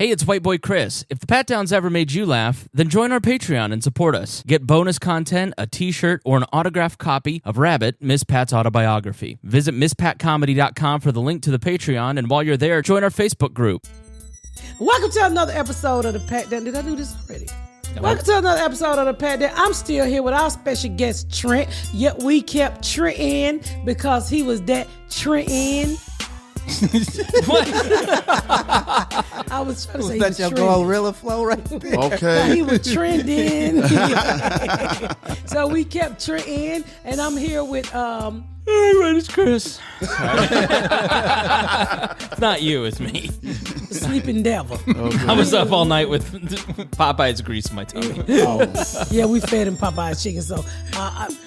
Hey, it's White Boy Chris. If the Pat Downs ever made you laugh, then join our Patreon and support us. Get bonus content, a t-shirt, or an autographed copy of Rabbit, Miss Pat's autobiography. Visit MissPatComedy.com for the link to the Patreon, and while you're there, join our Facebook group. Welcome to another episode of the Pat Down. Did I do this already? Welcome to another episode of the Pat Down. I'm still here with our special guest, Trent. Yet we kept Trent in because he was that Trent in. What? I was trying to say that your gorilla flow right there. Okay. He was trending. So we kept Trent in, and I'm here with Hey, it's Chris. It's not you, it's me. the Sleeping Devil. Okay. I was up all night with Popeye's grease in my tummy. Yeah, we fed him Popeye's chicken. So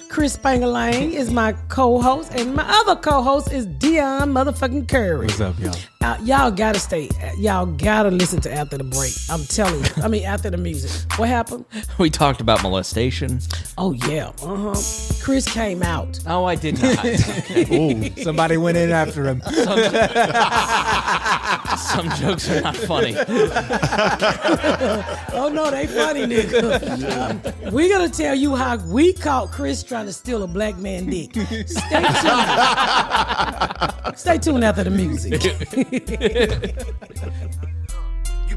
Chris Spangalang is my co-host, and my other co-host is Dion motherfucking Curry. What's up, y'all? Y'all gotta stay. Y'all gotta listen to after the break. I'm telling you. I mean, after the music. What happened? We talked about molestation. Oh yeah. Chris came out. Oh, I did not. Somebody went in after him. Some jokes are not funny. Oh no, they funny, nigga. We're gonna tell you how we caught Chris trying to steal a black man dick. Stay tuned. Stay tuned after the music. You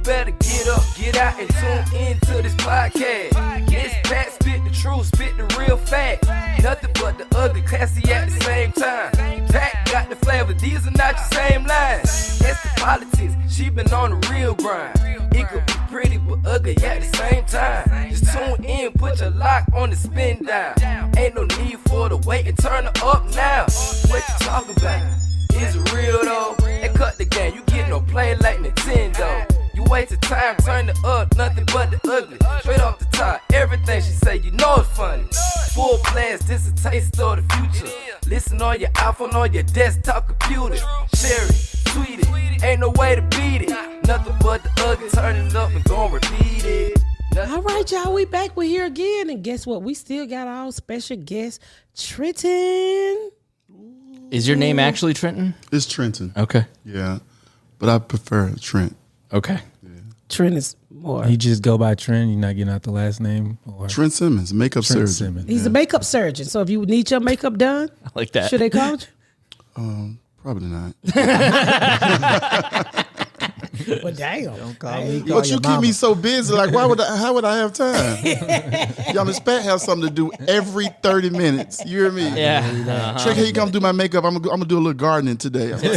better get up, get out, and tune into this podcast. This Pat spit the truth, spit the real fact. Nothing but the ugly, classy at the same time. Pat got the flavor, these are not your same lines. That's the politics, she been on the real grind. It could be pretty but ugly at the same time. Just tune in, put your lock on the spin down. Ain't no need for the wait and turn it up now. What you talking about? Is it real though? And cut the game, you get no play like Nintendo. You wasted time, turn it up, nothing but the ugly. Straight off the top, everything she say, you know it's funny. Full blast, this a taste of the future. Listen on your iPhone, on your desktop computer. Share it, tweet it, ain't no way to beat it. Nothing but the ugly, turn it up and gon' repeat it. All right, y'all, we back. We're here again, and guess what? We still got our special guest, Trenton. Is your name actually Trenton? It's Trenton. Okay. Yeah. But I prefer Trent. Okay. Trent is more. You just go by Trent. You're not getting out the last name. Or Trent Simmons, makeup Trent surgeon. Simmons. He's a makeup surgeon, so if you need your makeup done, I like that. should they call you? Probably not. Well, damn. Don't call me. But you keep me so busy. Like, how would I have time? Y'all, Miss Pat have something to do every 30 minutes. You hear me? Yeah. Trick, here you come do my makeup. I'm gonna do a little gardening today. I'm like,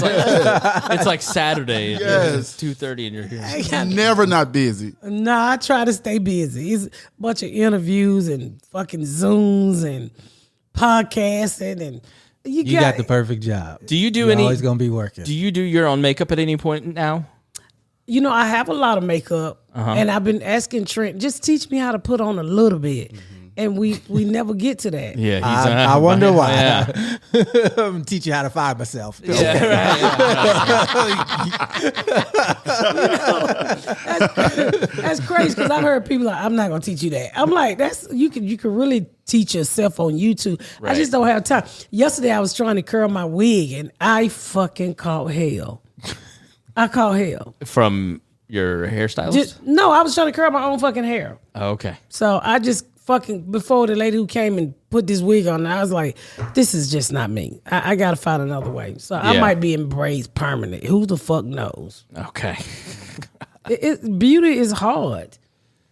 It's like Saturday. Yes. 2:30 and you're here. never not busy. Nah, I try to stay busy. It's a bunch of interviews and fucking Zooms and podcasting, and You got the perfect job. Do you do You're any? always gonna be working. Do you do your own makeup at any point now? You know, I have a lot of makeup, and I've been asking Trent, just teach me how to put on a little bit. And we never get to that. Yeah. I wonder why. Yeah. I'm gonna teach you how to find myself. That's crazy because I've heard people like, I'm not gonna teach you that. I'm like, you can really teach yourself on YouTube. Right. I just don't have time. Yesterday I was trying to curl my wig and I fucking caught hell. I caught hell. From your hairstylist? No, I was trying to curl my own fucking hair. Oh, okay. So I just fucking, before the lady who came and put this wig on, I was like, this is just not me. I got to find another way. So I might be in braids permanent. Who the fuck knows? Okay. Beauty is hard.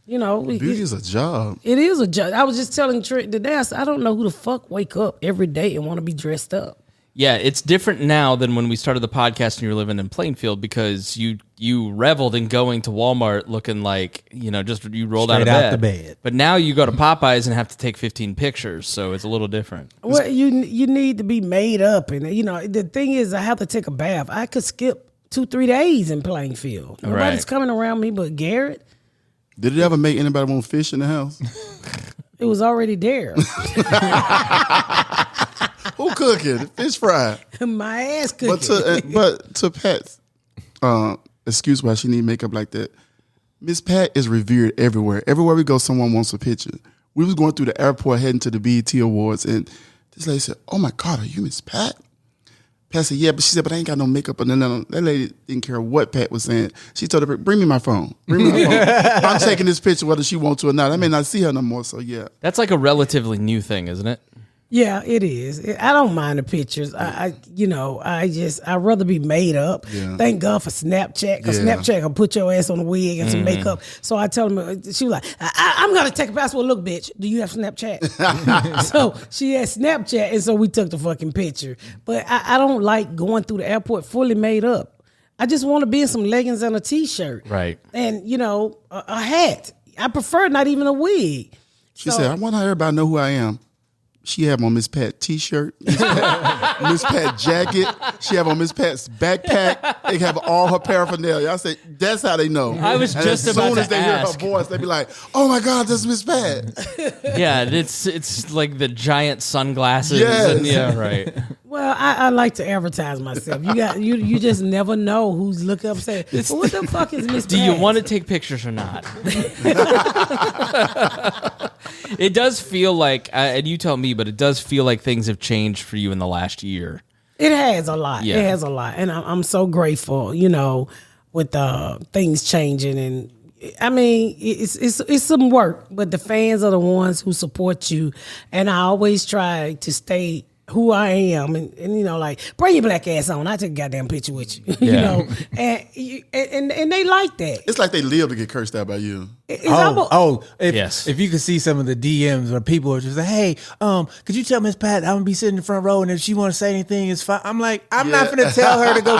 You know. Beauty is a job. It is a job. I was just telling Trent today, I said, I don't know who the fuck wake up every day and want to be dressed up. Yeah, it's different now than when we started the podcast and you were living in Plainfield because you reveled in going to Walmart looking like, just you rolled Straight out out of the bed. bed. But now you go to Popeyes and have to take 15 pictures, so it's a little different. Well, you need to be made up. And, the thing is, I have to take a bath. I could skip 2-3 days in Plainfield. Nobody's coming around me but Garrett. Did it ever make anybody want fish in the house? It was already there. Who cooking? Fish fry. My ass cooking. But to Pat's excuse why she need makeup like that. Miss Pat is revered everywhere. Everywhere we go, someone wants a picture. We was going through the airport heading to the BET Awards, and this lady said, "Oh my God, are you Miss Pat?" Pat said, yeah, but she said, but I ain't got no makeup. And then that lady didn't care what Pat was saying. She told her, bring me my phone. Bring me my phone. I'm taking this picture whether she wants to or not. I may not see her no more, so yeah. That's like a relatively new thing, isn't it? Yeah, it is. I don't mind the pictures. I'd rather be made up. Yeah. Thank God for Snapchat, because Snapchat can put your ass on a wig and some makeup. So I told him, she was like, I'm going to take a passport. Look, bitch, do you have Snapchat? So she had Snapchat, and so we took the fucking picture. But I don't like going through the airport fully made up. I just want to be in some leggings and a T-shirt. Right. And, a hat. I prefer not even a wig. She said, I want everybody to know who I am. She have on Miss Pat T-shirt, Miss Pat jacket. She have on Miss Pat's backpack. They have all her paraphernalia. I said, that's how they know. I was and just as about soon to as they ask. hear her voice, they be like, oh my God, that's Miss Pat. Yeah, it's like the giant sunglasses. Yes. And, yeah, right. Well, I like to advertise myself. You just never know who's looking up saying, well, what the fuck is Miss Do you Pat? want to take pictures or not? It does feel like, and you tell me, but it does feel like things have changed for you in the last year. It has a lot. Yeah. It has a lot. And I'm so grateful, with things changing. And I mean, it's some work, but the fans are the ones who support you. And I always try to stay who I am, and bring your black ass on. I take a goddamn picture with you, Yeah. and they like that. It's like they live to get cursed out by you. If you could see some of the DMs where people are just like, hey, could you tell Miss Pat I'm gonna be sitting in the front row, and if she want to say anything, it's fine. I'm like, I'm not gonna tell her to go.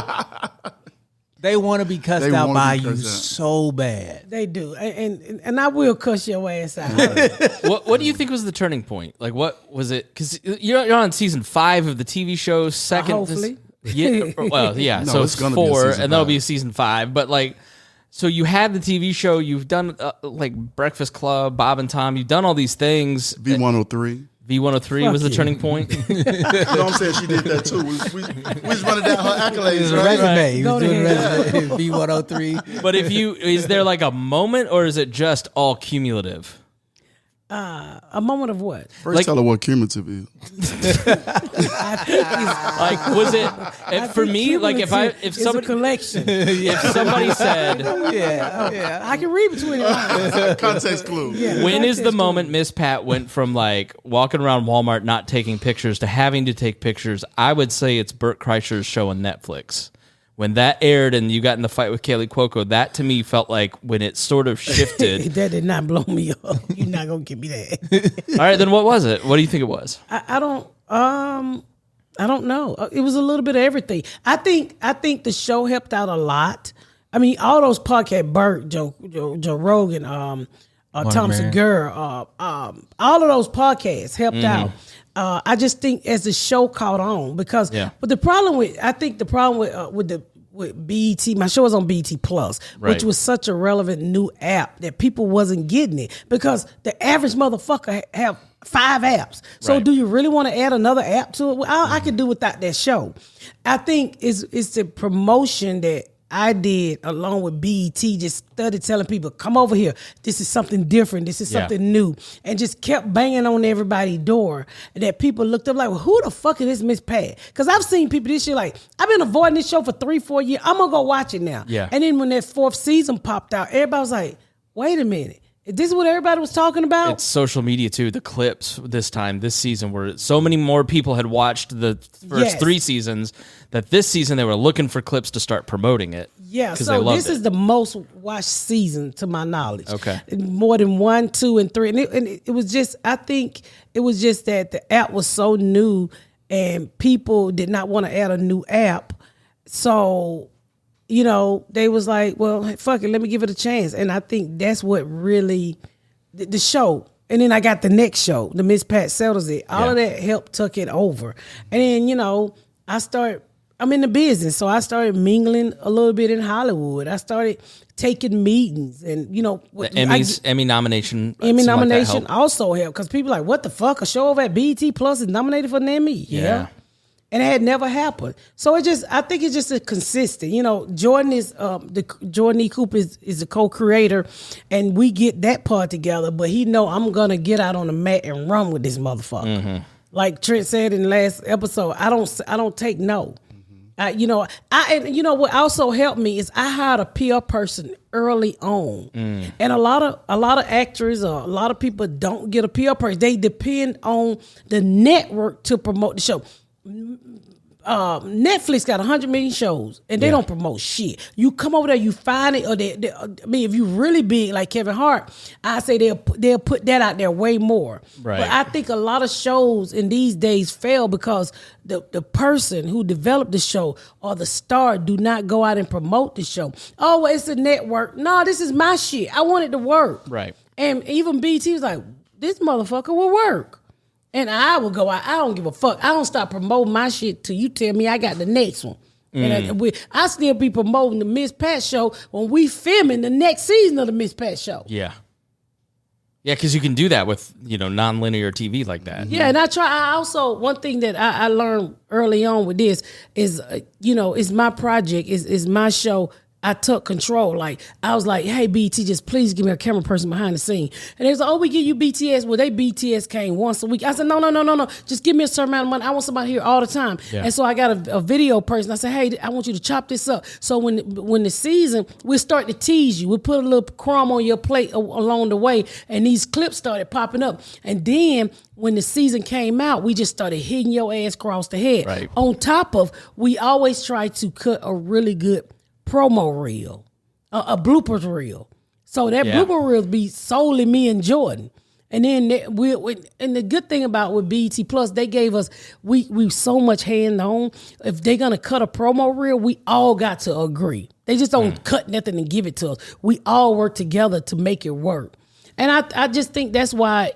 They want to be cussed They out wanna by be you cussed out. so bad. They do, and I will cuss your ass out. What do you think was the turning point? Like, what was it? Because you're on season 5 of the TV show. Second, Hopefully. Yeah. Well, yeah. No, so it's it's gonna be a 4, season and that'll 5. be a season 5. But like, so you had the TV show. You've done like Breakfast Club, Bob and Tom. You've done all these things. V103. V103 was the you. turning point. You know what I'm saying? She did that too. We was running down her accolades, It was a right? resume. He Go was doing ahead. resume. V103. But is there like a moment, or is it just all cumulative? A moment of what? First, Like- tell her what cumulative is. I think it's Like, was it for me? Like, if it's somebody a collection. if somebody said, I can read between the lines. Context clue. Yeah. when is the Context moment Miss Pat went from like walking around Walmart not taking pictures to having to take pictures? I would say it's Burt Kreischer's show on Netflix. When that aired and you got in the fight with Kaylee Cuoco, that to me felt like when it sort of shifted. That did not blow me up. You're not gonna give me that. All right, then what was it? What do you think it was? I don't know. It was a little bit of everything. I think the show helped out a lot. I mean, all those podcasts, Bert, Joe Rogan, Tom Man. Segura, all of those podcasts helped out. I just think as the show caught on, because but the problem with BET, my show was on BET Plus, Right. which was such a relevant new app that people wasn't getting it, because the average motherfucker have 5 apps. So Right. do you really want to add another app to it? Well, I could do without that show. I think it's the promotion that I did along with BET, just started telling people, come over here. This is something different. This is something new. And just kept banging on everybody's door, that people looked up like, well, who the fuck is this Miss Pat? Because I've seen people this year like, I've been avoiding this show for 3-4 years. I'm going to go watch it now. Yeah. And then when that 4th season popped out, everybody was like, wait a minute. Is this what everybody was talking about? It's social media too. The clips this season, where so many more people had watched the first 3 seasons that this season they were looking for clips to start promoting it. Yeah, 'cause they so loved this it. is the most watched season to my knowledge. Okay. More than 1, 2, and 3. And it was just, I think it was just that the app was so new and people did not want to add a new app. So, they was like, well, fuck it, let me give it a chance. And I think that's what really, the show. And then I got the next show, the Miss Pat Settles It. All of that helped took it over. And then, I'm in the business, so I started mingling a little bit in Hollywood. I started taking meetings, and The Emmy nomination. Emmy seemed like that nomination helped. also helped, because people like, what the fuck? A show over at BET Plus is nominated for an Emmy? Yeah. And it had never happened. So I think it's just a consistent. Jordan is Jordan E. Cooper is the co-creator, and we get that part together. But he know I'm gonna get out on the mat and run with this motherfucker. Like Trent said in the last episode, I don't take no. You know, and you know what also helped me is I hired a PR person early on, and a lot of actors or a lot of people don't get a PR person. They depend on the network to promote the show. Netflix got 100 million shows and they don't promote shit. You come over there, you find it, or I mean, if you really big like Kevin Hart, I say they'll put that out there way more. Right. But I think a lot of shows in these days fail because the person who developed the show or the star do not go out and promote the show. Oh, well, it's a network. No, this is my shit. I want it to work. Right. And even BT was like, this motherfucker will work. And I will go out. I don't give a fuck. I don't stop promoting my shit till you tell me I got the next one. And I still be promoting the Miss Pat show when we filming the next season of the Miss Pat show. Yeah. Yeah, because you can do that with, non-linear TV like that. Yeah, and I also, one thing that I learned early on with this is, it's my project, is my show. I took control. Like, I was like, hey, BT, just please give me a camera person behind the scene. And they was like, oh, we give you BTS. Well, they BTS came once a week. I said, no. Just give me a certain amount of money. I want somebody here all the time. Yeah. And so I got a video person. I said, hey, I want you to chop this up. So when the season, we'll start to tease you. We'll put a little crumb on your plate along the way. And these clips started popping up. And then when the season came out, we just started hitting your ass across the head. Right. On top of, we always try to cut a really good promo reel, a bloopers reel. So that blooper reel be solely me and Jordan. And then and the good thing about with BET Plus, they gave us, we so much hand on. If they're gonna cut a promo reel, we all got to agree. They just don't cut nothing and give it to us. We all work together to make it work. And I just think that's why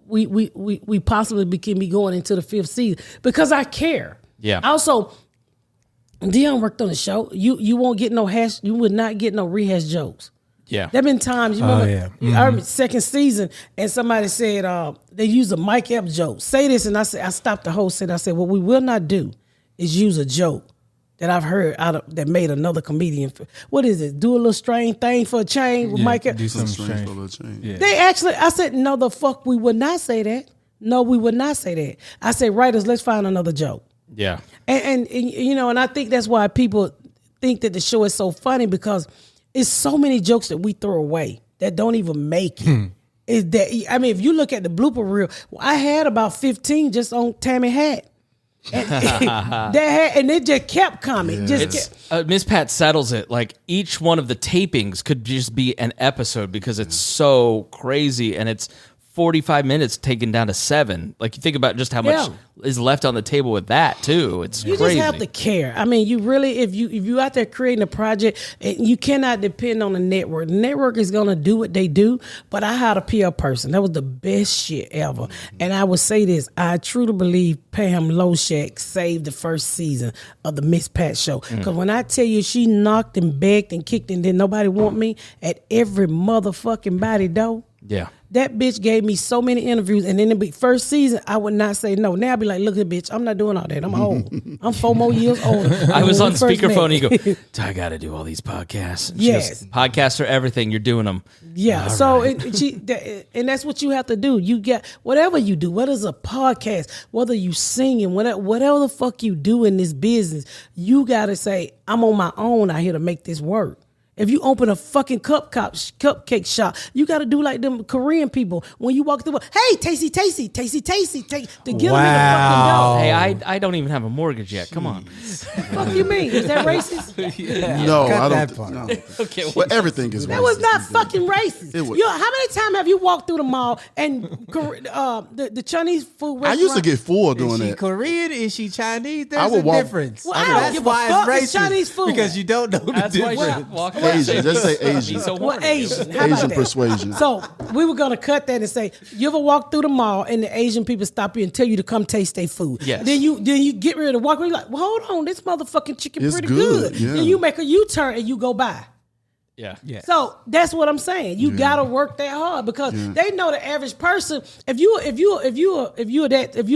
we possibly can be going into the 5th season because I care. Yeah. Also, Dion worked on the show. You won't get no hash. You would not get no rehash jokes. Yeah. There been times you remember. I remember second season, and somebody said they use a Mike Epps joke. Say this, and I stopped the whole set. I said, what we will not do is use a joke that I've heard that made another comedian. What is it? Do a little strange thing for a change with Mike Epps. Do something strange for a little change. Yeah. They actually, I said, no, the fuck, we would not say that. No, we would not say that. I said, writers, let's find another joke. Yeah. And and I think that's why people think that the show is so funny because it's so many jokes that we throw away that don't even make it. Is that, I mean, if you look at the blooper reel, I had about 15 just on Tammy Hat. And it just kept coming. Miss Pat settles it. Like each one of the tapings could just be an episode because it's so crazy and it's 45 minutes taken down to 7. Like you think about just how much is left on the table with that too. It's you crazy. You just have to care. I mean, you really, if you out there creating a project, you cannot depend on the network. The network is gonna do what they do. But I had a PR person. That was the best shit ever. And I would say this: I truly believe Pam Loshak saved the first season of the Miss Pat show. Because when I tell you she knocked and begged and kicked and didn't nobody want me at every motherfucking body door. Yeah. That bitch gave me so many interviews, and in the first season, I would not say no. Now I'd be like, look at bitch, I'm not doing all that. I'm old. I'm 4 more years older. I was on speakerphone, and you go, I got to do all these podcasts. And yes. Podcasts are everything. You're doing them. Yeah. All so, right. and that's what you have to do. You get, whatever you do, whether it's a podcast, whether you singing, whatever the fuck you do in this business, you got to say, I'm on my own out here to make this work. If you open a fucking cupcake shop, you got to do like them Korean people. When you walk through, hey, tasty, to get them in the fucking door. Hey, I don't even have a mortgage yet. Come on. Fuck you mean? Is that racist? No, Cut I that don't. part. No. Okay, Well, everything is racist. That was not fucking racist. It was. How many times have you walked through the mall and the Chinese food restaurant? I used to get full Is doing she that. Korean? Is she Chinese? I There's would a walk- difference. Well, I don't That's give a why fuck. it's It's racist. Chinese food. Because you don't know the That's why difference. you walk Asian. Just say Asian. He's so Well, horny. Asian. How about Asian that? persuasion. So we were gonna cut that and say, you ever walk through the mall and the Asian people stop you and tell you to come taste their food? Yes. Then you get ready to walk. You're like, well, hold on, this motherfucking chicken It's pretty good, good. yeah. Then you make a U-turn and you go by. Yeah. So that's what I'm saying. You gotta work that hard because they know the average person. If you're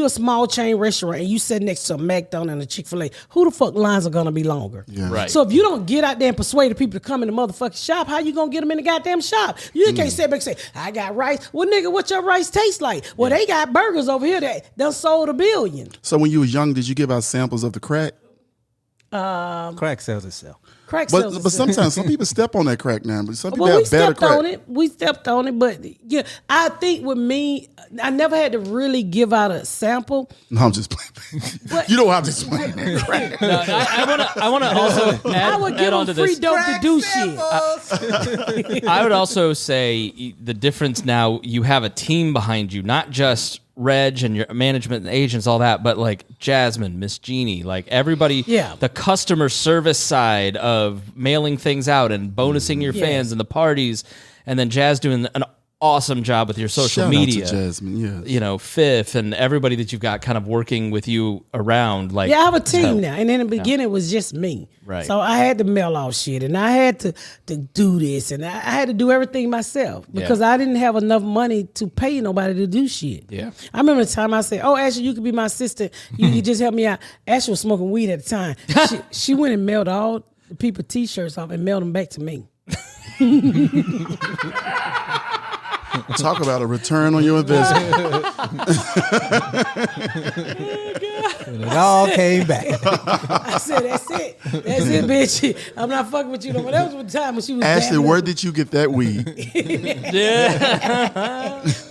a small chain restaurant and you sit next to a McDonald's and a Chick-fil-A, who the fuck lines are gonna be longer? Yeah. Right. So if you don't get out there and persuade the people to come in the motherfucking shop, how you gonna get them in the goddamn shop? You can't sit back and say, I got rice. Well, nigga, what your rice taste like? Well, they got burgers over here that done sold $1 billion. So when you was young, did you give out samples of the crack? Crack sells itself. Crack sells But itself. sometimes some people step on that crack now. But some people Well, we have better stepped crack. on it. We stepped on it, but yeah, I think with me, I never had to really give out a sample. No, I'm just playing. But- You know I'm just playing. Crack. No, I want to also I would give add them on to free this. dope to do shit. I would also say the difference now, you have a team behind you, not just Reg and your management and agents, all that, but like Jasmine, Miss Jeannie, like everybody, the customer service side of mailing things out and bonusing your fans and the parties, and then Jazz doing an awesome job with your social Shout media. out to Jasmine, yes. You know, Fifth and everybody that you've got kind of working with you around. Like, Yeah, I have a team now, and in the beginning it was just me. Right. So I had to mail out shit, and I had to do this, and I had to do everything myself because I didn't have enough money to pay nobody to do shit. Yeah. I remember the time I said, "Oh, Ashley, you could be my assistant. You could just help me out." Ashley was smoking weed at the time. She went and mailed all the people T-shirts off and mailed them back to me. Talk about a return on your investment. And it all came back. I said, "That's it, bitch. I'm not fucking with you no more." That was the time when she was Ashley, damn where did you get that weed?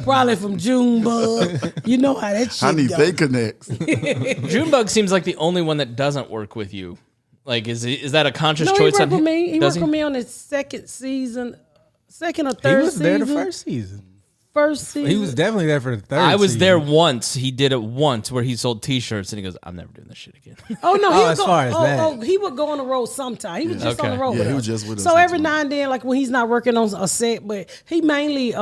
probably from Junebug. You know how that shit I need go. they connects. Junebug seems like the only one that doesn't work with you. Like, is that a conscious No, he choice? worked with me. He Does worked with me on the second or He third was season. there the first season. First season. He was definitely there for the third. I was season. there once. He did it once where he sold T-shirts and he goes, "I'm never doing this shit again." Oh no! He Oh, would as go, far as that. he would go on the road sometime. He was just on Okay. the road. Yeah, with he us. was just with us So every sometime. now and then, like when he's not working on a set, but he mainly.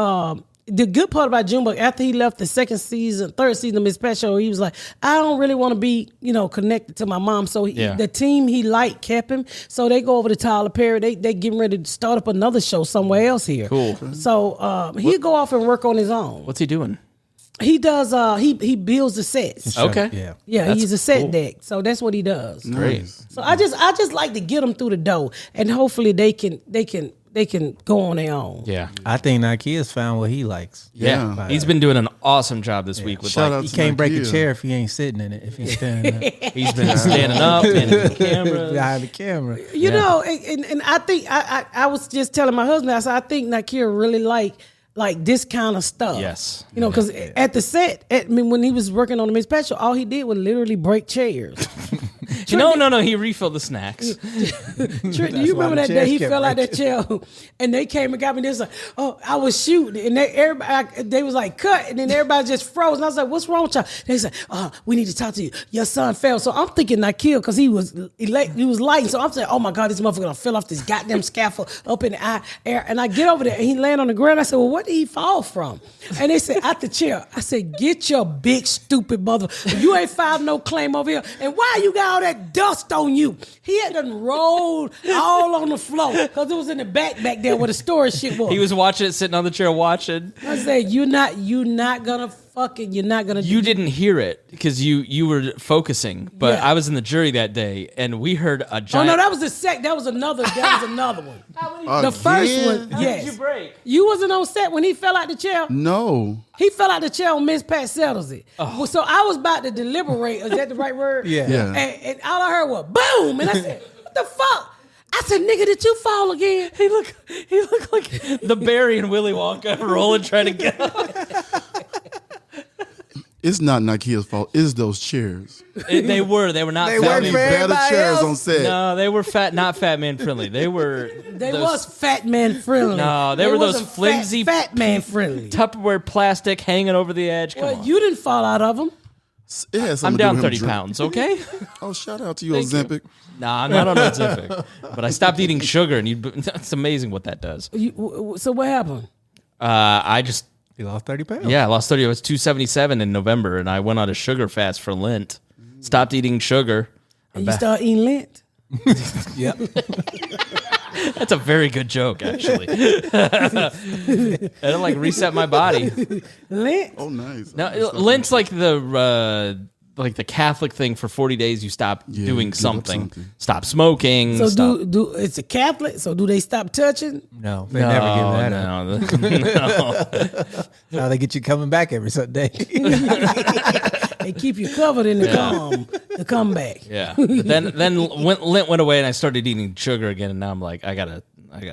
The good part about Junebug, after he left the third season of Miss Pat Show, he was like, "I don't really want to be, connected to my mom." So the team he liked kept him. So they go over to Tyler Perry. They getting ready to start up another show somewhere else here. Cool. So he'd go off and work on his own. What's he doing? He does. He builds the sets. Okay. Yeah. Yeah, That's he's a set cool. deck. So that's what he does. Great. So I just like to get them through the door, and hopefully they can go on their own. Yeah. I think Nikea's found what he likes. Yeah. He's been doing an awesome job this week with Shout like, out He to can't break a Nakia. chair if he ain't sitting in it. If he's standing up he's been standing up, managing the camera. behind the camera. You know, and I think I was just telling my husband, I said I think Nakia really like this kind of stuff. Yes. Because at the set, when he was working on the Miss Pat Show, all he did was literally break chairs. No. He refilled the snacks. Trent, do you why remember the that day chairs he kept fell out that chair and they came and got me? They was like, "Oh, I was shooting," and they was like, "Cut," and then everybody just froze. And I was like, "What's wrong with y'all?" They said, "We need to talk to you. Your son fell." So I'm thinking Nakia because he was lighting. So I'm saying, "Oh my God, this motherfucker gonna fell off this goddamn scaffold up in the air." And I get over there and he land on the ground. I said, "Well, what did he fall from?" And they said, "Out the chair." I said, "Get your big stupid mother. You ain't filed no claim over here. And why you got all that dust on you?" He had done rolled all on the floor because it was in the back there where the storage shit was. He was watching it, sitting on the chair watching. I said, you're not gonna You didn't hear it because you were focusing, but Yeah. I was in the jury that day and we heard a Oh giant. no, that was another one. The first one, Again? yes. Did you break? You wasn't on set when he fell out the chair. No. He fell out the chair when Miss Pat settles it. Well, so I was about to deliberate. Is that the right word? Yeah. Yeah. And all I heard was boom, and I said, "What the fuck?" I said, "Nigga, did you fall again?" He looked like the Barry and Willy Wonka rolling trying to get up. It's not Nakia's fault. It's those chairs. They were not They fat work man for friendly. Better everybody chairs else? on set. No, they were not fat man friendly. They were They those was fat man friendly. No, they were those wasn't flimsy- fat man friendly. Tupperware plastic hanging over the edge. Come Well, on. you didn't fall out of them. It has I'm something to do down with him 30 drink- pounds, okay? Oh, shout out to you, Thank you. Ozempic. Nah, I'm not on Ozempic. But I stopped eating sugar, and it's amazing what that does. So what happened? He lost 30 pounds. I lost 30. I was 277 in November, and I went on a sugar fast for Lent. Stopped eating sugar. And you start eating lint? Yep. That's a very good joke, actually. It'll like reset my body. Lint? Oh, nice. No, Lent's like the Catholic thing. For 40 days, you stop doing give up something. something. Stop smoking. So stop. do it's a Catholic, so do they stop touching? No, they never give that up. No. Now they get you coming back every Sunday. They keep you covered in the comeback. Yeah. But then Lent went away, and I started eating sugar again, and now I'm like, I gotta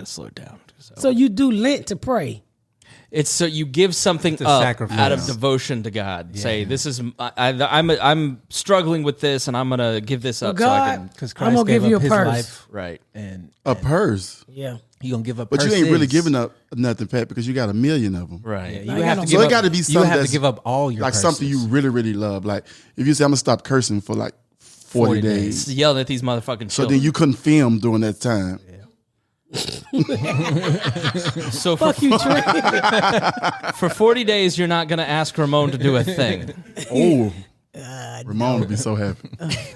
slow it down. So you do Lent to pray. It's so you give something up sacrifice. out of devotion to God. Yeah. Say, this is I'm struggling with this, and I'm gonna give this up. God, so I can, Because I'm gonna give you a his purse. life, right. and A purse. Yeah. he gonna give up. But you ain't purses. really giving up nothing, Pat, because you got a million of them. Right. Yeah, you I have got to no- give So it up- got to be You something have to that's give up all your like purses. something you really, really love. Like if you say I'm gonna stop cursing for like 40 days, Just yelling at these motherfucking so children. then you couldn't film during that time. So for, Fuck you, Trent. for 40 days, you're not gonna ask Ramon to do a thing. Oh, Ramon would be so happy.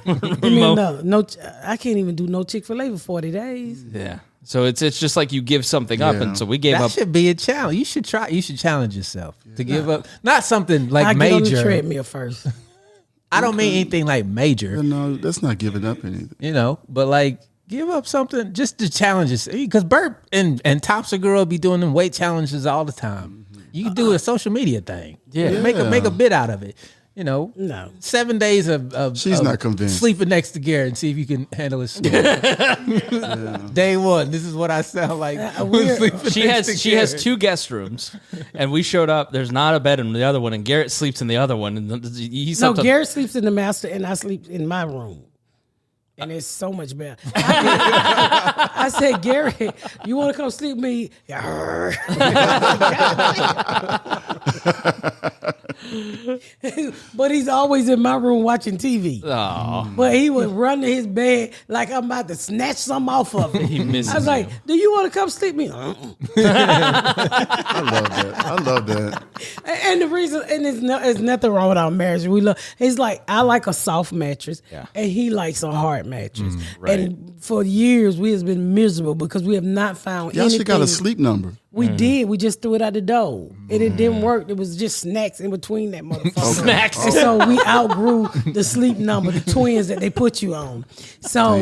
Give me another. No, I can't even do no Chick-fil-A for 40 days. Yeah. So it's just like you give something up, Yeah. and so we gave That up. should be a challenge. You should try. You should challenge yourself to give up. Not something like I get on the major. treadmill first. I don't mean anything like major. No, that's not giving up anything. But like give up something just to challenge yourself. Because Bert and Topsa Girl be doing them weight challenges all the time. You can do a social media thing. Yeah. Make a bit out of it. No. 7 days of She's of not convinced. sleeping next to Garrett and see if you can handle his snore. Day one, this is what I sound like. when sleeping She next to has Garrett. 2 guest rooms, and we showed up. There's not a bed in the other one, and Garrett sleeps in the other one. And he's No, Garrett sleeps in the master, and I sleep in my room. And it's so much better. I said, Garrett, you want to come sleep with me? But he's always in my room watching TV. Oh, But he would run to his bed like I'm about to snatch something off of him. he misses I was like, you. do you want to come sleep with me? I love that. I love that. And the reason, and there's nothing wrong with our marriage. We love. It's like I like a soft mattress, Yeah. and he likes a hard mattress. right. And for years, we has been miserable because we have not found Y'all anything. should got a sleep number. We did. We just threw it out the door, and it didn't work. It was just snacks in between that motherfucker. Snacks. And so we outgrew the sleep number, the twins that they put you on. So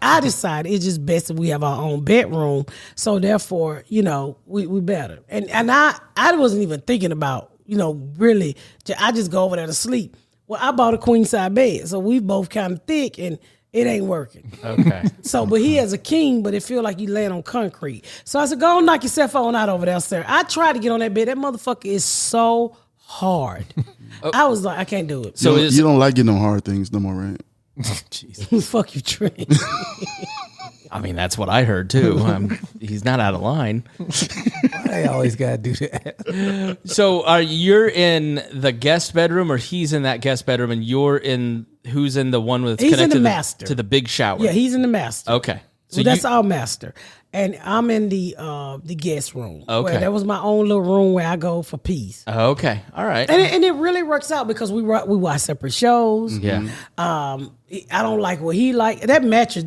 I decided it's just best if we have our own bedroom. So therefore, we better. And I wasn't even thinking about, really. I just go over there to sleep. Well, I bought a queen size bed, so we both kind of thick, and it ain't working. okay. So, but he has a king, but it feel like you laying on concrete. So I said, go on, knock yourself on out over there, sir. I tried to get on that bed. That motherfucker is so hard. I was like, I can't do it. So You don't like getting on hard things no more, right? Fuck you, Trent. I mean, that's what I heard too. He's not out of line. I always gotta do that. So, you're in the guest bedroom, or he's in that guest bedroom, and you're in who's in the one with He's in connected the master. to the big shower? Yeah, he's in the master. Okay. So So that's our master. And I'm in the guest room. Okay. Where that was my own little room where I go for peace. Okay. All right. And it really works out because we watch separate shows. Yeah. I don't like what he like. That mattress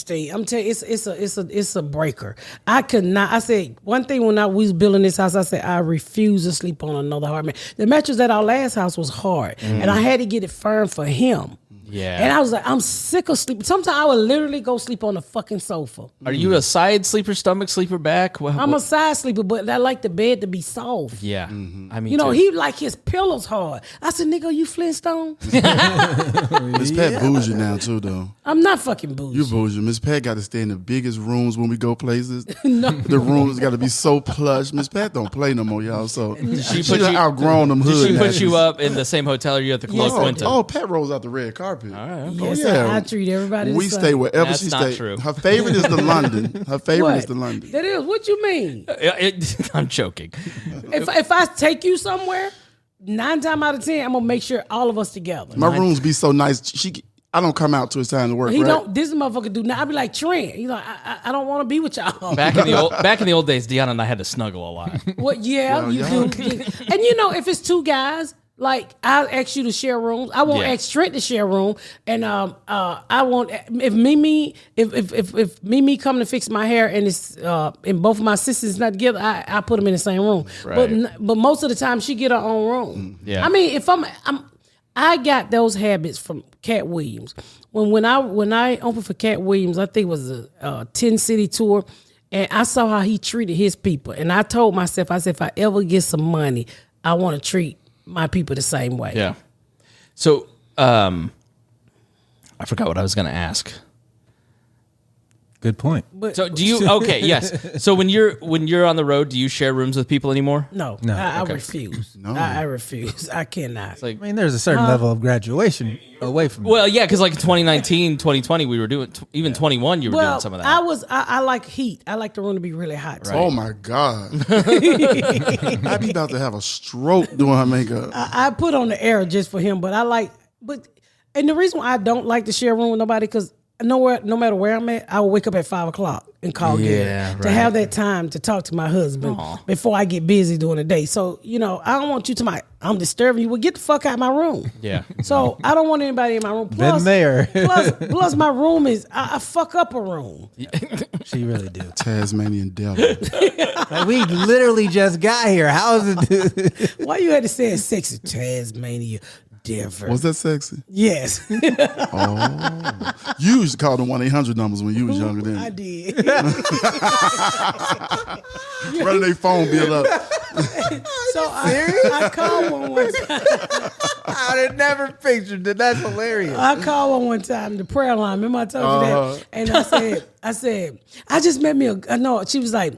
thing. I'm telling you, it's a breaker. I could not. I said one thing when we was building this house. I said I refuse to sleep on another hard mattress. The mattress at our last house was hard, and I had to get it firm for him. Yeah. And I was like, I'm sick of sleeping. Sometimes I would literally go sleep on the fucking sofa. Are you a side sleeper, stomach sleeper, back? I'm a side sleeper, but I like the bed to be soft. Yeah. I mean, He like his pillows hard. I said, nigga, you Flintstone? Miss Pat bougie now too, though. I'm not fucking bougie. You bougie. Miss Pat got to stay in the biggest rooms when we go places. The rooms got to be so plush. Miss Pat don't play no more, y'all. So she put you- outgrown them hood. Did she put matches. you up in the same hotel, or you at the Cloak Winter? Oh, Pat rolls out the red carpet. All right. Yes, yeah. I treat everybody the We same. stay wherever That's she not stays. true. Her favorite is the London. Her favorite What? is the London. That is. What you mean? I'm joking. If I take you somewhere, 9 times out of 10, I'm gonna make sure all of us together. My rooms be so nice. I don't come out till it's time to work. He right? don't. This motherfucker do not. I be like Trent. I don't want to be with y'all. Back in the old days, Deanna and I had to snuggle a lot. What? Yeah, Well, you y'all- do. And if it's 2 guys. Like I'll ask you to share rooms. I won't Yeah. ask Trent to share a room, and I won't. If Mimi come to fix my hair and it's and both of my sisters not together, I put them in the same room. Right. But most of the time she get her own room. Yeah. I mean, if I got those habits from Cat Williams. When I opened for Cat Williams, I think it was a 10-city tour, and I saw how he treated his people, and I told myself, I said, if I ever get some money, I want to treat my people the same way. Yeah. So, I forgot what I was going to ask. Good point. So do you? Okay, yes. So when you're on the road, do you share rooms with people anymore? No, No. I Okay. refuse. No. I refuse. I cannot. Like, I mean, there's a certain level of graduation away from. well, yeah, because like 2019, 2020, we were doing even 21. You were doing some of that. I like heat. I like the room to be really hot. Right. Oh my God. I'd be about to have a stroke doing her makeup. I put on the air just for him, but and the reason why I don't like to share a room with nobody because no matter where I'm at, I will wake up at 5 o'clock and call Gary to have that time to talk to my husband before I get busy during the day. So I don't want you to I'm disturbing you. Well, get the fuck out of my room. Yeah. So I don't want anybody in my room. Plus, Been there. plus my room is I fuck up a room. She really do. Tasmanian devil. Like, we literally just got here. How is it? Why you had to say it sexy? Tasmania devil. Was that sexy? Yes. Oh. You used to call them 1-800 numbers when you was younger than I did. running their phone bill up. So I called one time. I had never pictured that. That's hilarious. I called one time, the prayer line. Remember I told you that? And I said, I just met me she was like,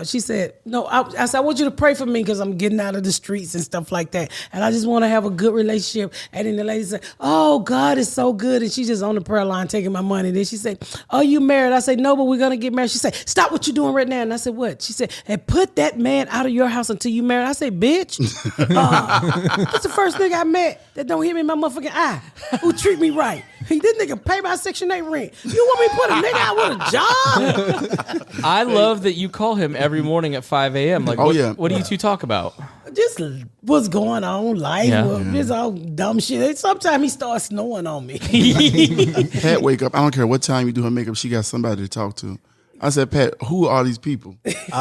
she said, no, I said, I want you to pray for me because I'm getting out of the streets and stuff like that. And I just want to have a good relationship. And then the lady said, oh, God is so good. And she just on the prayer line taking my money. Then she said, oh, you married? I said, no, but we're going to get married. She said, stop what you're doing right now. And I said, what? She said, and put that man out of your house until you married. I said, bitch, that's the first nigga I met that don't hit me in my motherfucking eye, who treat me right. This nigga pay my Section 8 rent. You want me to put a nigga out with a job? I love that you call him every morning at 5 a.m. Like, what do you two talk about? Just what's going on, life, Yeah. just all dumb shit. Sometimes he starts snoring on me. Pat wake up. I don't care what time you do her makeup. She got somebody to talk to. I said, Pat, who are these people?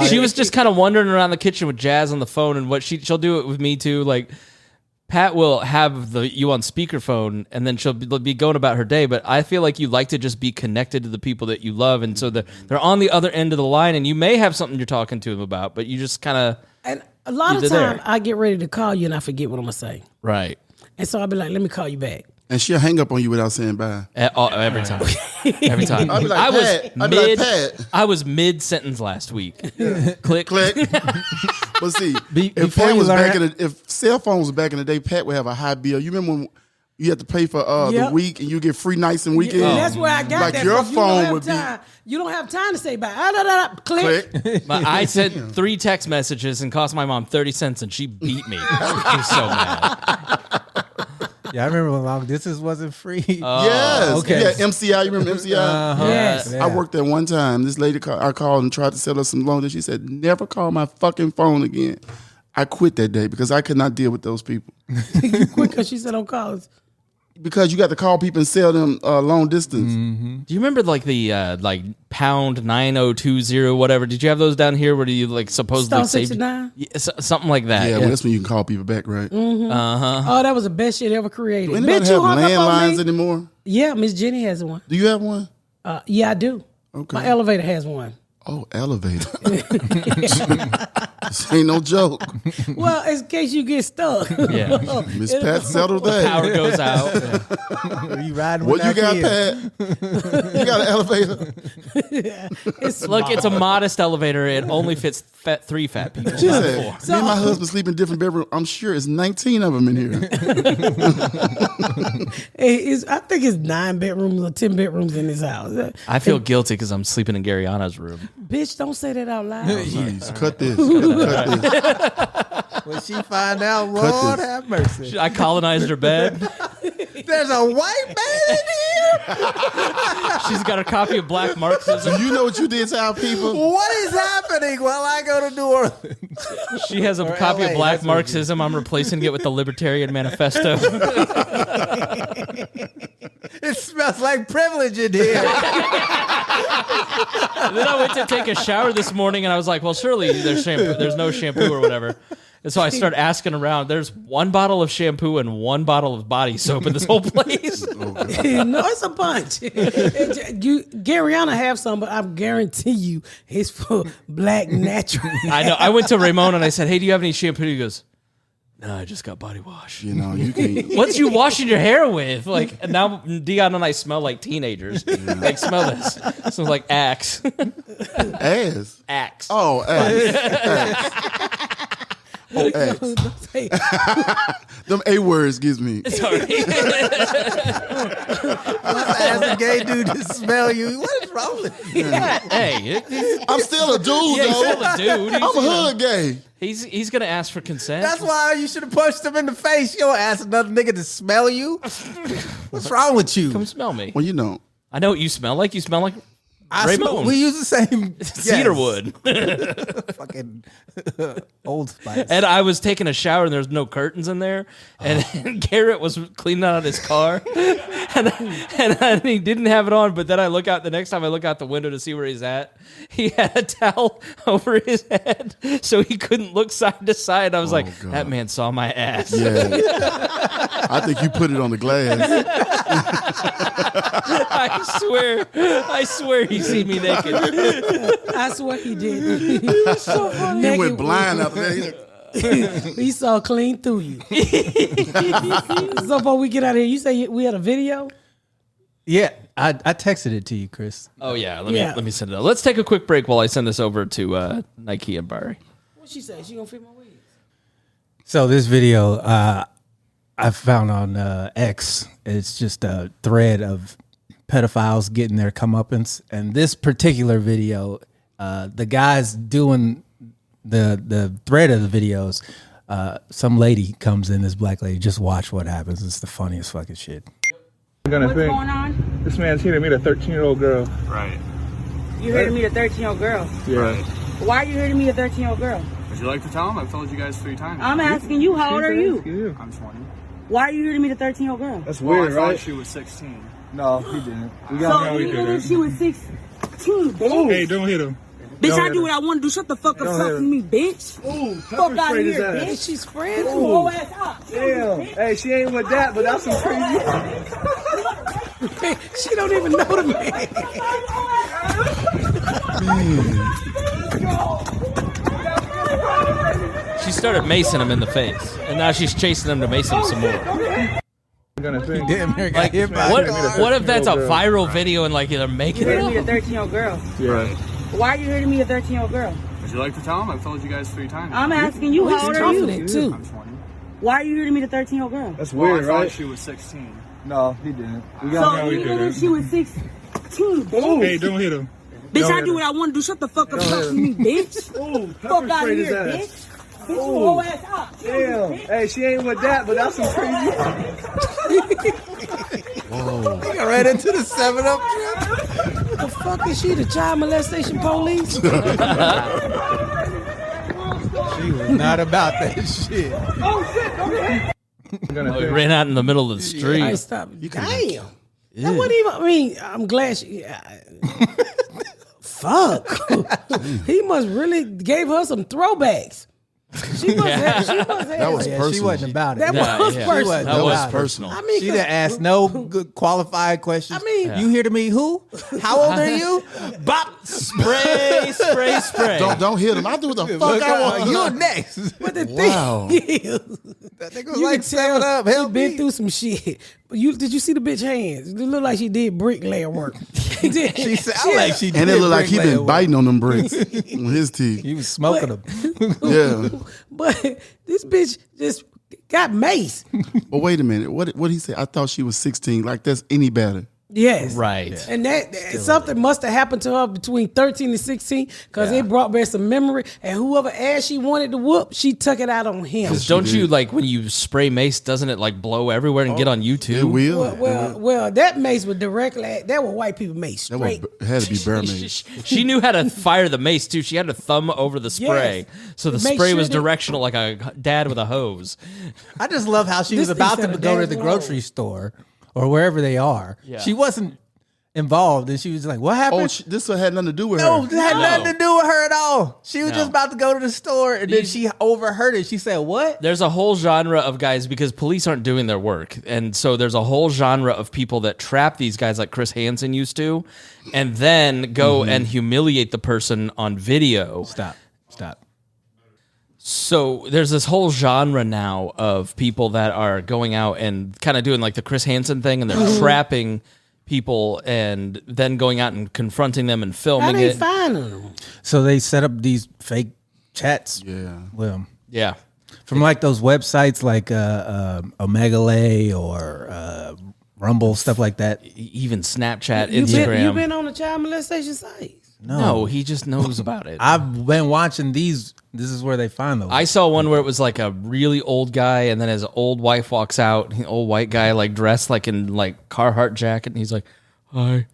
She was just kind of wandering around the kitchen with Jazz on the phone, and what she'll do it with me too. Like, Pat will have you on speakerphone, and then she'll be going about her day. But I feel like you like to just be connected to the people that you love, and so they're on the other end of the line, and you may have something you're talking to them about, but you just kind of. And a lot of time, I get ready to call you, and I forget what I'm gonna say. Right. And so I'll be like, let me call you back. And she'll hang up on you without saying bye. Every time. Every time. I'd be like, Pat. I was mid sentence last week. Click. But see, before if cell phone was back in the day, Pat would have a high bill. You remember when you had to pay for the week and you get free nights and weekends? Yeah, that's where I got like that. Your from. phone would You don't have time to say bye. Click. But I sent 3 text messages and cost my mom 30 cents, and she beat me. She was so mad. Yeah, I remember when long distance wasn't free. Yes. Okay. Yeah, MCI. You remember MCI? Yes. Yeah. I worked there one time. This lady, I called and tried to sell her some loans, and she said, never call my fucking phone again. I quit that day because I could not deal with those people. You quit because she said don't call us. Because you got to call people and sell them long distance. Mm-hmm. Do you remember like the pound 9020 whatever? Did you have those down here? Where do you like supposedly Star 69? Yeah, something like that. Yeah, well, that's when you can call people back, right? Mm-hmm. Oh, that was the best shit ever created. Do anybody Bitch, you have hung up on landlines me? anymore? Yeah, Miss Jenny has one. Do you have one? Yeah, I do. Okay. My elevator has one. Oh, elevator. This ain't no joke. Well, in case you get stuck. Yeah. Miss Pat settled that. Power goes out. Are you riding What you with got, that Pat? You got an elevator? Look, it's a modest elevator. It only fits 3 fat people. She not said, 4. me and my husband sleep in different bedrooms. I'm sure it's 19 of them in here. I think it's 9 bedrooms or 10 bedrooms in this house. I feel guilty because I'm sleeping in Garyana's room. Bitch, don't say that out loud. Please, cut this. Cut this. When she find out, Lord this. have mercy. I colonized her bed. There's a white man in here. She's got a copy of Black Marxism. Do you know what you did to our people? What is happening while I go to New Orleans? She has a Or copy LA, of Black that's what it Marxism. I'm replacing it with the Libertarian Manifesto. It smells like privilege in here. And then I went to take a shower this morning, and I was like, well, surely there's no shampoo or whatever. And so I started asking around. There's 1 bottle of shampoo and 1 bottle of body soap in this whole place. No, it's a bunch. Garyana have some, but I guarantee you it's for Black natural. I know. I went to Ramon and I said, hey, do you have any shampoo? He goes, No, I just got body wash. You know, you can. What's you washing your hair with? Like, and now Dion and I smell like teenagers. Like, smell this. It smells like Axe. Ass. Axe. Oh, ass. Oh, ass. Hey, Them A words gives me. Sorry. Ask a gay dude to smell you. What is wrong with you? Hey, I'm still a dude, yeah, he's though. still a dude. I'm a hood gay. He's gonna ask for consent. That's why you should have punched him in the face. You don't ask another nigga to smell you. What's wrong with you? Come smell me. Well, you know. I know what you smell like. You smell like Raymond. We use the same Cedar wood. Fucking Old Spice. And I was taking a shower and there's no curtains in there. And Garrett was cleaning out his car. and he didn't have it on. But then the next time I look out the window to see where he's at, he had a towel over his head. So he couldn't look side to side. I was like, God. that man saw my ass. Yeah. I think you put it on the glass. I swear he seen me naked. I swear he did. So funny. He went blind after that. He's like, He saw clean through you. So before we get out of here, you say we had a video? Yeah, I texted it to you, Chris. Oh yeah, let me send it out. Let's take a quick break while I send this over to Nike and Barry. What she say? She gonna fit my wigs? So this video I found on X. It's just a thread of pedophiles getting their comeuppance, and this particular video, the guys doing the thread of the videos, some lady comes in, this black lady. Just watch what happens. It's the funniest fucking shit. What's going on? This man's here to meet a 13-year-old girl. Right. You here to meet a 13-year-old girl? Yeah. Right. Why are you here to meet a 13-year-old girl? Would you like to tell him? I've told you guys 3 times. I'm asking you, how old are you? I'm 20. Why are you here to meet a 13-year-old girl? That's Well, weird, I thought right? she was 16. No, he didn't. We So got you knew that she was 16, bitch. Hey, don't hit him. Bitch, don't I hit do him. what I want to do. Shut the fuck up Don't hit talking to him. me, bitch. Ooh, Fuck out of sprayed his here, ass. bitch. She spread Ooh, it. whole ass up. Damn. Hey, she ain't with that, but that's some crazy. She don't even know the man. She started macing him in the face, and now she's chasing him to mace him some more. Gonna think. Damn, there got hit by What if that's a viral video and like they're making You here to it meet a up? 13-year-old girl? Yeah. Why are you here to meet a 13-year-old girl? Would you like to tell him? I've told you guys 3 times. I'm asking you, how old are you? Confident too. I'm 20. Why are you here to meet a 13-year-old girl? That's Well, weird, I thought right? she was 16. No, he didn't. We So got you knew that she was 16, bitch. Hey, don't hit him. Bitch, don't I hit do him. what I want to do. Shut the fuck up talking to me, bitch. Ooh, Fuck out of sprayed his here, ass. bitch. Bitch, you whole ass up. Damn. Hey, she ain't with that, but that's some crazy. He got right into the 7-Up trip. The fuck is she? The child molestation police? She was not about that shit. Gonna Oh, he think. ran out in the middle of the street. I stopped. Damn. That wasn't even. I mean, I'm glad she. Fuck. He must really gave her some throwbacks. She must have. She must have. That was Yeah, personal. she wasn't about it. That Yeah, was yeah. personal. wasn't That was about it. personal. I mean, She didn't ask no good qualified questions. I mean- you here to meet who? How old are you? Bop! Spray, spray, spray. Don't hit him. I do what the fuck I want. You're next. but the Wow. thing is, That nigga was you like can tell 7-Up. she Help been me. through some shit. But did you see the bitch hands? It looked like she did bricklayer work. She did. She sounded like she did. And it looked like he bricklayer been work. biting on them bricks on his teeth. He was smoking them. Yeah. But this bitch just got mace. But wait a minute. What he say? I thought she was 16. Like that's any better. Yes. Right. And that something must have happened to her between 13 and 16 because it brought back some memory. And whoever ass she wanted to whoop, she took it out on him. Don't you like when you spray mace? Doesn't it like blow everywhere and get on It YouTube? will. Well, that mace was directly. That was white people mace That was, straight. had to be bear made. She knew how to fire the mace too. She had to thumb over the spray, so the Make spray sure was that- directional like a dad with a hose. I just love how she This was thing about to said a go to damn the wrong. grocery store or wherever they are. Yeah. She wasn't involved, and she was like, "What happened?" Oh, this one had nothing to do with no, her. it had nothing to do with her at all. She was No. just about to go to the store, and then she overheard it. She said, "What?" There's a whole genre of guys because police aren't doing their work, and so there's a whole genre of people that trap these guys like Chris Hansen used to, and then go and humiliate the person on video. Stop. So there's this whole genre now of people that are going out and kind of doing like the Chris Hansen thing, and they're trapping people and then going out and confronting them and filming How they it. finding them? So they set up these fake chats. Yeah. Well, Yeah. from like those websites like Omegle or Rumble, stuff like that. Even Snapchat, You Instagram. been on the child molestation sites? No, he just knows about it. I've been watching these. This is where they find those. I saw one where it was like a really old guy, and then his old wife walks out, an old white guy, like dressed like in like Carhartt jacket, and he's like, "Hi,"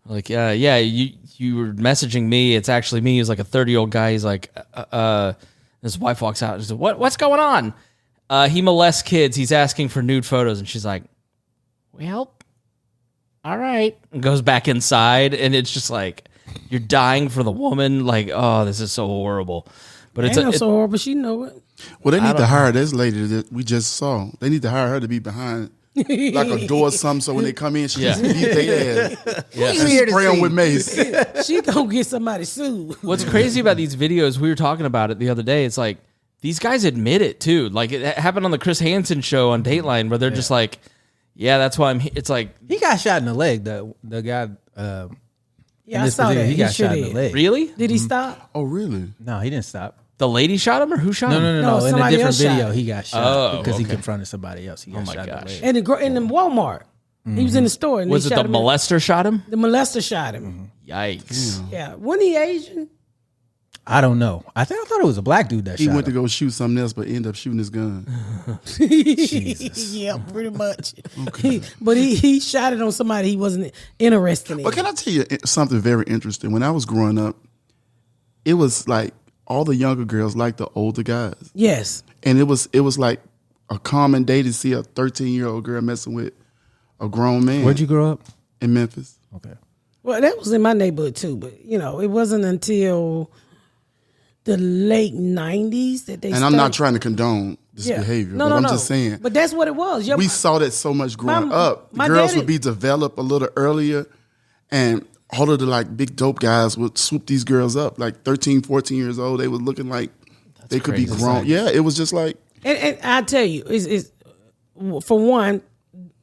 like, yeah, you were messaging me. It's actually me. He's like a 30-year-old guy. He's like, his wife walks out. She's like, what's going on? He molests kids. He's asking for nude photos, and she's like, well, all right, and goes back inside, and it's just like you're dying for the woman. Like, oh, this is so horrible. But Ain't so horrible. She know it. Well, they need to hire this lady that we just saw. They need to hire her to be behind like a door or something, so when they come in, she just beat their ass. Yeah. And spray them with mace. She gonna get somebody sued. What's crazy about these videos, we were talking about it the other day, it's like these guys admit it too. Like it happened on the Chris Hansen show on Dateline where they're just like, yeah, that's why I'm here. It's like, he got shot in the leg. The guy. Yeah, I saw that. He got sure shot in did. the leg. really? Did he stop? Oh, really? No, he didn't stop. The lady shot him or who shot him? No. No, In a somebody different else shot video, him. he got shot Oh, because he okay. confronted somebody else. He got my shot gosh. in the leg. In the Walmart. He was in the store. And Was they it the shot him molester shot him? The molester shot him. Yikes. Yeah. Wasn't he Asian? I don't know. I thought it was a black dude that He shot went to him. go shoot something else, but ended up shooting his gun. Yeah, pretty much. But he shot it on somebody he wasn't interested in. But can I tell you something very interesting? When I was growing up, it was like all the younger girls liked the older guys. Yes. And it was like a common day to see a 13-year-old girl messing with a grown man. Where'd you grow up? In Memphis. Okay. Well, that was in my neighborhood too, but it wasn't until the late 90s that they And I'm not trying to condone this behavior, No, but no, I'm just saying. But that's what it was. We saw that so much growing up. my Girls daddy- would be developed a little earlier, and all of the like big dope guys would swoop these girls up, like 13, 14 years old. They were looking like they could be grown. Yeah, it was just like. And I tell you, it's for one,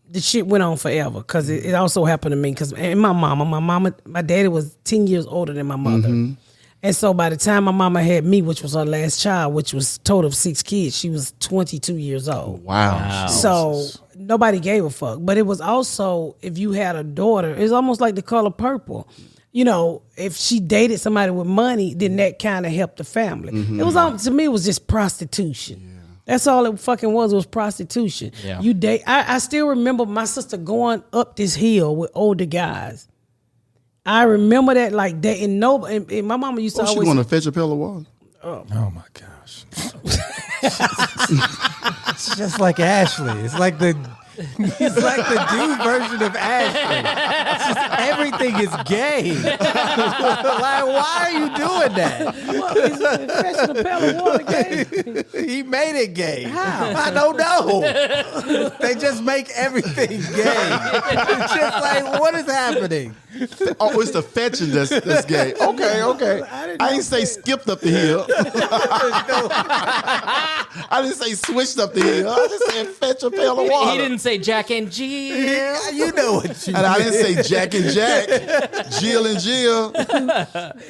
the shit went on forever because it also happened to me. Because my daddy was 10 years older than my mother. Mm-hmm. And so by the time my mama had me, which was her last child, which was total of 6 kids, she was 22 years old. Wow. So nobody gave a fuck. But it was also, if you had a daughter, it's almost like The Color Purple. If she dated somebody with money, then that kind of helped the family. Mm-hmm. It was, to me, it was just prostitution. Yeah. That's all it fucking was prostitution. Yeah. You date. I still remember my sister going up this hill with older guys. I remember that like that. And my mama used to Oh, she always. want to fetch a pail of water. Oh my gosh. It's just like Ashley. It's like the dude version of Ashley. It's just, everything is gay. Like, why are you doing that? Well, it's fetching a pail of water, gay. He made it gay. How? I don't know. They just make everything gay. It's just like, what is happening? Oh, it's the fetching that's gay. Okay. I didn't say skipped up the hill. I didn't say switched up the hill. I just said fetch a pail of water. He didn't say Jack and Jill. You know what you And I didn't say Jack and Jack, Jill and Jill.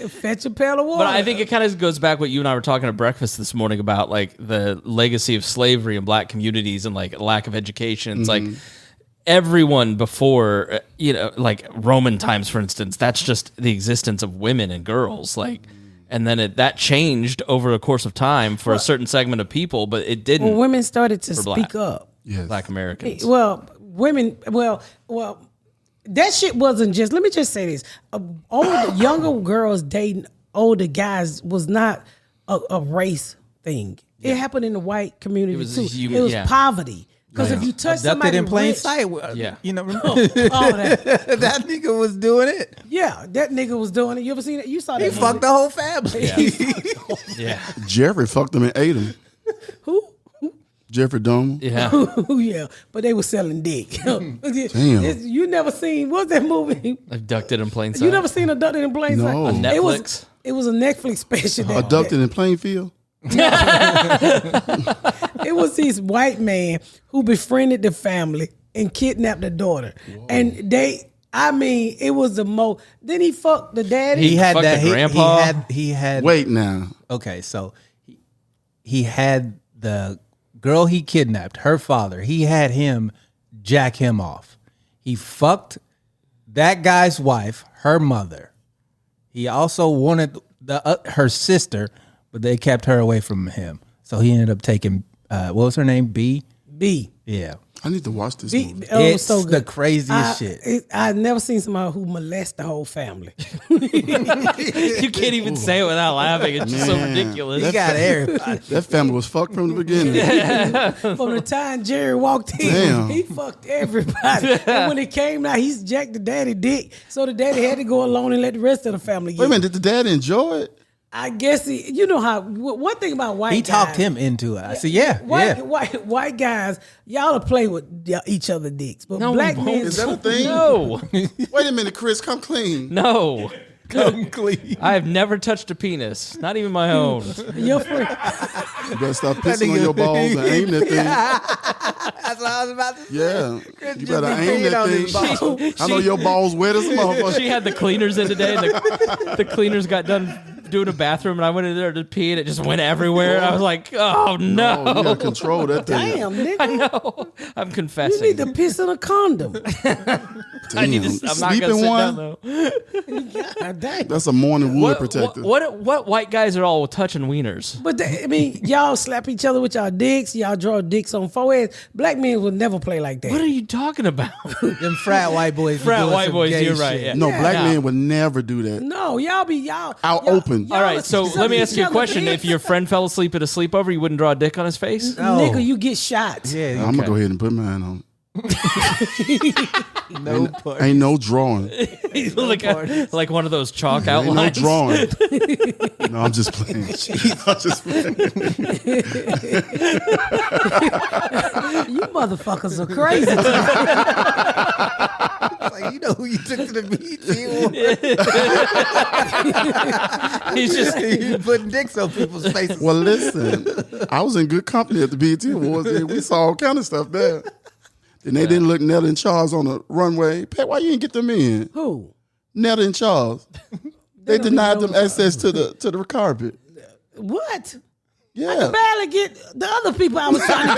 Fetch a pail of water. But I think it kind of goes back what you and I were talking at breakfast this morning about like the legacy of slavery in black communities and like lack of education. It's like everyone before, like Roman times, for instance, that's just the existence of women and girls. Like, and then that changed over the course of time for a certain segment of people, but it didn't. When women started to for speak up. Yes. Black Americans. Well, women. Well. That shit wasn't just. Let me just say this: younger girls dating older guys was not a race thing. It happened in the white community too. It was poverty. Because if you touch somebody in plain rich, sight. Yeah. Remember? all that. That nigga was doing it. Yeah, that nigga was doing it. You ever seen it? You saw that? He fucked the whole family. Yeah. Jeffrey fucked him and ate him. Who? Jeffrey Dahmer. Yeah. Yeah, but they were selling dick. Damn. You never seen what's that movie? Abducted in plain sight. You never seen Abducted in Plain Sight? No. On Netflix? It was a Netflix special. Abducted in Plainfield. It was this white man who befriended the family and kidnapped the daughter. Whoa. And it was the most. Then he fucked the daddy. He had fucked that. the grandpa. He had. Wait now. Okay, so he had the girl he kidnapped, her father. He had him jack him off. He fucked that guy's wife, her mother. He also wanted her sister, but they kept her away from him. So he ended up taking what was her name? B. Yeah. I need to watch this movie. It's so good. The craziest shit. I've never seen somebody who molest the whole family. You can't even say it without laughing. It's just so ridiculous. He got everybody. That family was fucked from the beginning. From the time Jerry walked in, he fucked everybody. And when it came out, he's jacked the daddy dick. So the daddy had to go alone and let the rest of the family get Wait a minute, did the dad enjoy it? I guess you know how. One thing about white guys. He talked him into it. I said, yeah. White guys, y'all to play with each other dicks. But black men. Is that a thing? No. Wait a minute, Chris, come clean. No. Come clean. I have never touched a penis, not even my own. Your friend. You better stop pissing on your balls and aim that thing. That's what I was about to say. Yeah. You better aim that thing. I know your balls wet as a motherfucker. She had the cleaners in today, and the cleaners got done doing a bathroom, and I went in there to pee, and it just went everywhere. And I was like, oh, no. You gotta control that thing. Damn, nigga. I know. I'm confessing. You need to piss in a condom. I need to, I'm not going to sit down, though. God dang. That's a morning wood protector. What white guys are all touching wieners? But y'all slap each other with y'all dicks. Y'all draw dicks on foreheads. Black men would never play like that. What are you talking about? Them frat white boys. Frat white boys, you're right. Yeah. No, black men would never do that. No, y'all Out open. All right, so let me ask you a question. If your friend fell asleep at a sleepover, you wouldn't draw a dick on his face? No. Nigga, you get shot. Yeah, I'm gonna go ahead and put mine on. Ain't no drawing. like one of those chalk Ain't no outlines. drawing. No, I'm just playing. I'm just playing. You motherfuckers are crazy. like, you know who you took to the beach? He's just putting dicks on people's faces. Well, listen, I was in good company at the BET Awards. And we saw all kind of stuff there. And they didn't look Netta and Charles on the runway. Pat, why you didn't get them in? Who? Netta and Charles. They denied them access to the carpet. What? Yeah. I could barely get the other people I was trying to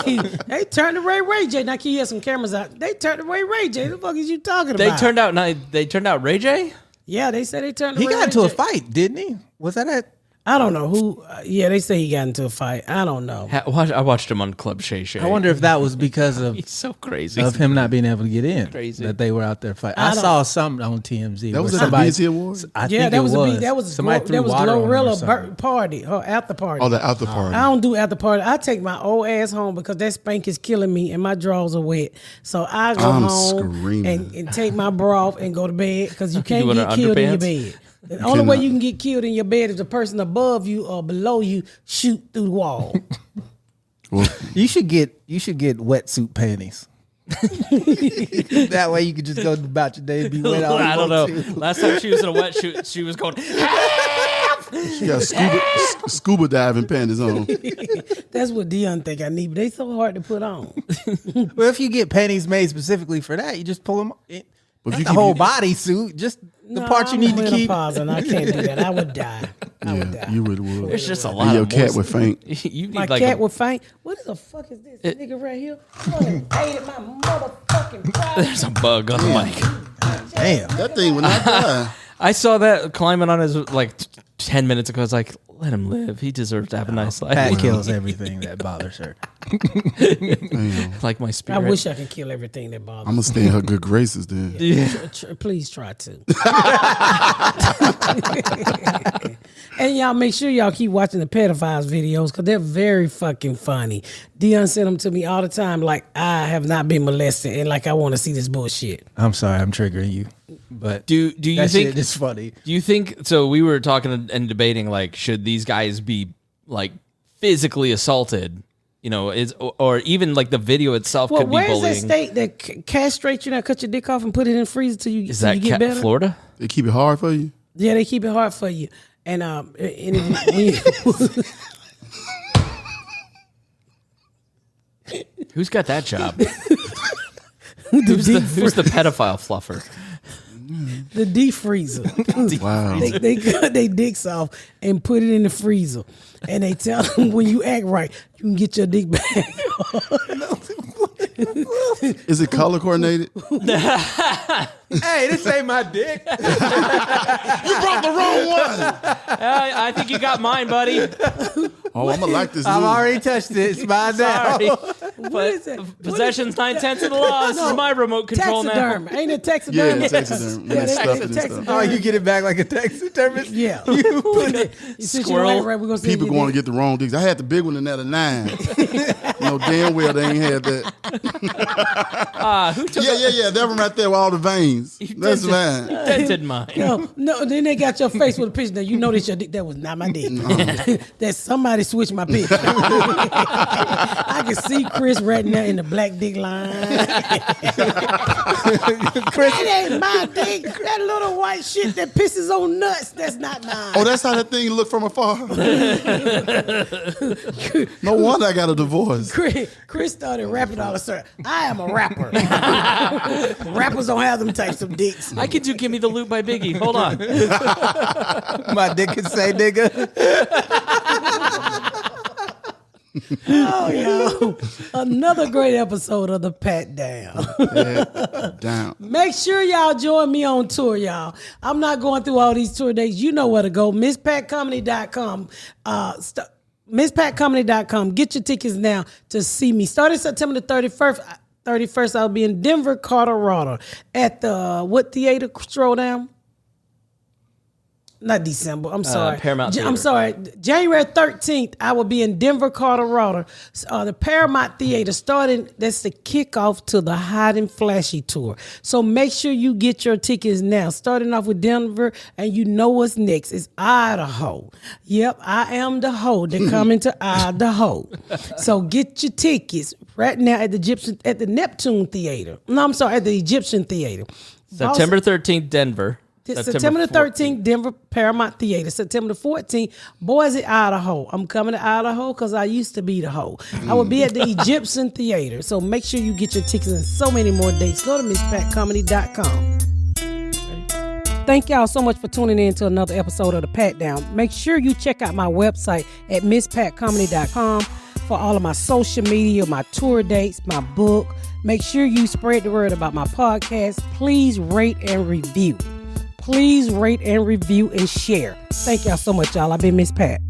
get. Shit, they turned away Ray J. Now, can you hear some cameras out? They turned away Ray J. The fuck is you talking about? They turned out Ray J? Yeah, they said they turned away Ray J. He got into a fight, didn't he? Was that at? I don't know who. Yeah, they say he got into a fight. I don't know. I watched him on Club Shay Shay. I wonder if that was because of he's so crazy of him not being able to get in. Crazy that they were out there fighting. I saw something on TMZ. That was at the BET Awards. That was Glorilla party or after party. Oh, the after party. I don't do after party. I take my old ass home because that spank is killing me and my drawers are wet. So I go home and take my bra off and go to bed because you can't get killed in your bed. The only way you can get killed in your bed is the person above you or below you shoot through the wall. Well, you should get wetsuit panties. That way you could just go about your day and be wet all I don't know. To. Last time she was in a wetsuit, she was going, she got scuba diving panties on. That's what Dion think I need, but they so hard to put on. Well, if you get panties made specifically for that, you just pull them. But the whole bodysuit, just the part you need to keep. And I can't do that. I would die. I would die. You really would. It's just a lot. Your cat would faint. My cat would faint. What the fuck is this nigga right here? Hated my motherfucking pride. There's a bug on the mic. Damn, that thing would not die. I saw that climbing on his 10 minutes ago. I was like, let him live. He deserves to have a nice life. Pat kills everything that bothers her. Like my spirit. I wish I could kill everything that bothers me. I'm going to stay in her good graces then. Please try to. And y'all make sure y'all keep watching the pedophiles videos because they're very fucking funny. Dion sent them to me all the time like I have not been molested and like I want to see this bullshit. I'm sorry, I'm triggering you. But do you think it's funny? Do you think so? We were talking and debating like should these guys be like physically assaulted? You know, or even like the video itself could be bullying. Where's that state that castrates you, now cut your dick off and put it in the freezer till you get better? Florida? They keep it hard for you? Yeah, they keep it hard for you. And Who's got that job? Who's the pedophile fluffer? the deep freezer. Wow. They cut their dicks off and put it in the freezer. And they tell them when you act right, you can get your dick back. Is it color coordinated? Hey, this ain't my dick. You brought the wrong one. I think you got mine, buddy. Oh, I'm gonna like this. I've new- already touched it. It's mine now. Sorry. What is it? Possession's 9/10 of the law. This is my remote control now. Taxiderm. Ain't it Yeah, taxiderm? taxiderm. Yeah, Yeah, they stuff got it and taxiderm. stuff. Oh, you get it back like a taxidermist? Yeah. You put it. Since Squirrel. you act right, we're gonna send People you going to dick. get the wrong dicks. I had the big one in that, a 9. No, damn well they ain't had that. Who took Yeah. That one right there with all the veins. That's mine. dented mine? No, then they got your face with a picture. Now you know this your dick. That was not my dick. That somebody switched my picture. I can see Chris right now in the black dick line. Chris, it ain't my dick. That little white shit that pisses on nuts. That's not mine. Oh, that's how that thing looked from afar. No wonder I got a divorce. Chris started rapping all of a sudden. I am a rapper. Rappers don't have them types of dicks. I could do "Give Me the Loot" by Biggie. Hold on. My dick can say nigga. Oh, yo. Another great episode of the Pat Down. Down. Make sure y'all join me on tour, y'all. I'm not going through all these tour dates. You know where to go. MissPatComedy.com. MissPatComedy.com. Get your tickets now to see me. Starting September the 31st, I'll be in Denver, Colorado at the, what theater, Throwdown? Not December. I'm sorry. Paramount Theater. I'm sorry. January 13th, I will be in Denver, Colorado. The Paramount Theater starting. That's the kickoff to the Hot and Flashy tour. So make sure you get your tickets now. Starting off with Denver, and you know what's next. It's Idaho. Yep, I am the hoe that coming to Idaho. So get your tickets right now at the Neptune Theater. No, I'm sorry, at the Egyptian Theater. September 13th, Denver. September the 13th, Denver Paramount Theater. September the 14th, Boise, Idaho. I'm coming to Idaho because I used to be the hoe. I will be at the Egyptian Theater. So make sure you get your tickets and so many more dates. Go to MissPatComedy.com. Thank y'all so much for tuning in to another episode of The Pat Down. Make sure you check out my website at MissPatComedy.com for all of my social media, my tour dates, my book. Make sure you spread the word about my podcast. Please rate and review. Please rate and review and share. Thank y'all so much, y'all. I've been Miss Pat.